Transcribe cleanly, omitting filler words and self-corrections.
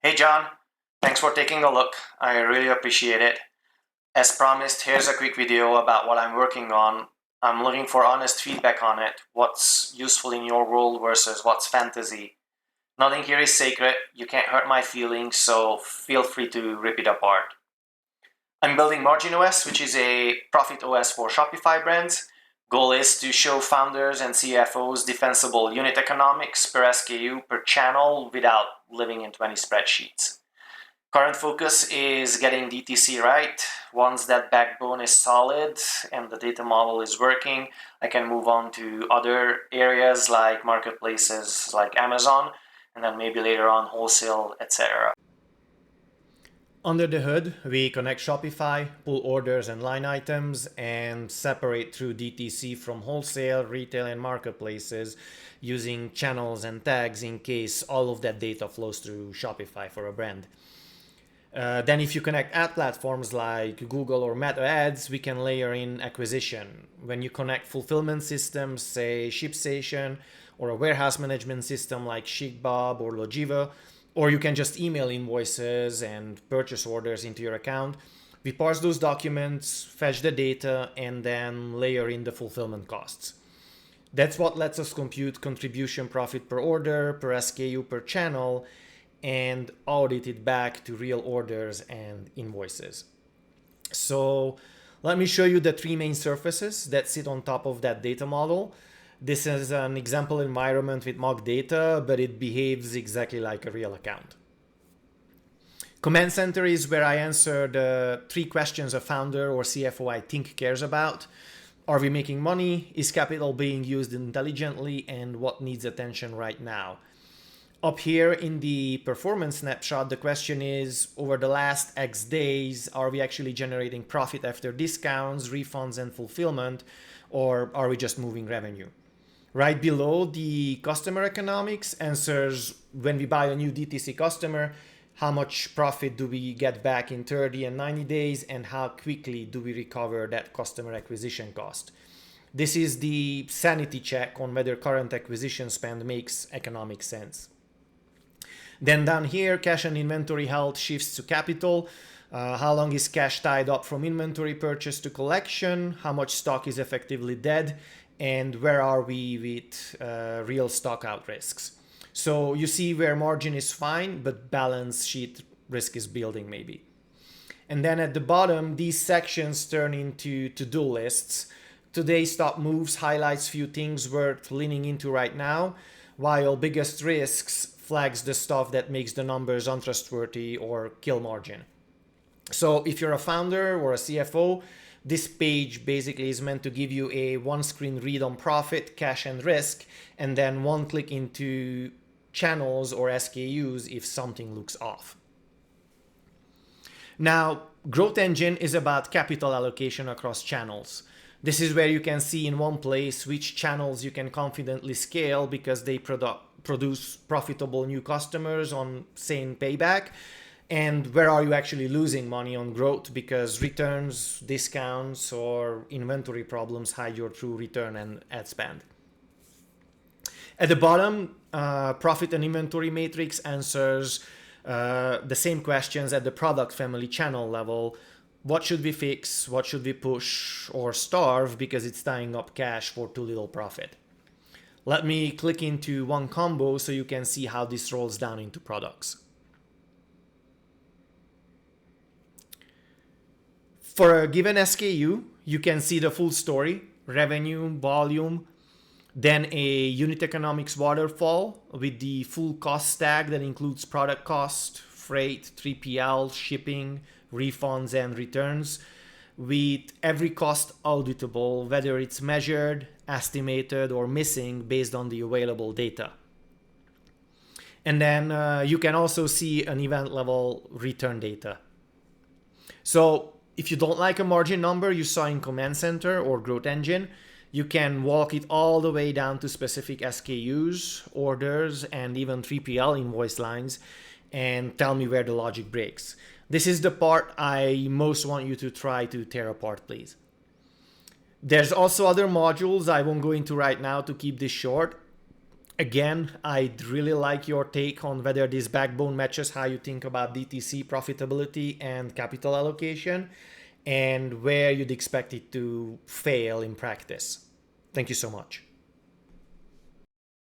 Hey John, thanks for taking a look. I really appreciate it. As promised, here's a quick video about what I'm working on. I'm looking for honest feedback on it. What's useful in your world versus what's fantasy. Nothing here is sacred. You can't hurt my feelings, so feel free to rip it apart. I'm building MarginOS, which is a profit OS for Shopify brands. Goal is to show founders and CFOs defensible unit economics per SKU per channel without living in 20 spreadsheets. Current focus is getting DTC right. Once that backbone is solid and the data model is working, I can move on to other areas like marketplaces like Amazon, and then maybe later on wholesale, etc. Under the hood, we connect Shopify, pull orders and line items, and separate through DTC from wholesale, retail, and marketplaces using channels and tags in case all of that data flows through Shopify for a brand. Then if you connect ad platforms like Google or Meta Ads, we can layer in acquisition. When you connect fulfillment systems, say ShipStation, or a warehouse management system like ShipBob or Logiva, or you can just email invoices and purchase orders into your account. We parse those documents, fetch the data, and then layer in the fulfillment costs. That's what lets us compute contribution profit per order, per SKU, per channel, and audit it back to real orders and invoices. So let me show you the three main surfaces that sit on top of that data model. This is an example environment with mock data, but it behaves exactly like a real account. Command Center is where I answer the three questions a founder or CFO I think cares about. Are we making money? Is capital being used intelligently? And what needs attention right now? Up here in the performance snapshot, the question is, over the last X days, are we actually generating profit after discounts, refunds, and fulfillment, or are we just moving revenue? Right below the customer economics answers, when we buy a new DTC customer, how much profit do we get back in 30 and 90 days, and how quickly do we recover that customer acquisition cost? This is the sanity check on whether current acquisition spend makes economic sense. Then down here, cash and inventory health shifts to capital. How long is cash tied up from inventory purchase to collection? How much stock is effectively dead? And where are we with real stock out risks? So you see where margin is fine, but balance sheet risk is building maybe. And then at the bottom, these sections turn into to-do lists. Today's top moves highlights few things worth leaning into right now, while biggest risks flags the stuff that makes the numbers untrustworthy or kill margin. So if you're a founder or a CFO, this page basically is meant to give you a one-screen read on profit, cash, and risk, and then one click into channels or SKUs if something looks off. Now, Growth Engine is about capital allocation across channels. This is where you can see in one place which channels you can confidently scale because they produce profitable new customers on same payback, and where are you actually losing money on growth because returns, discounts, or inventory problems hide your true return and ad spend. At the bottom, profit and inventory matrix answers the same questions at the product family channel level. What should we fix? What should we push or starve because it's tying up cash for too little profit? Let me click into one combo so you can see how this rolls down into products. For a given SKU, you can see the full story, revenue, volume, then a unit economics waterfall with the full cost stack that includes product cost, freight, 3PL, shipping, refunds, and returns, with every cost auditable, whether it's measured, estimated, or missing based on the available data. And then you can also see an event level return data. So if you don't like a margin number you saw in Command Center or Growth Engine, you can walk it all the way down to specific SKUs, orders, and even 3PL invoice lines and tell me where the logic breaks. This is the part I most want you to try to tear apart, please. There's also other modules I won't go into right now to keep this short. Again, I'd really like your take on whether this backbone matches how you think about DTC profitability and capital allocation, and where you'd expect it to fail in practice. Thank you so much.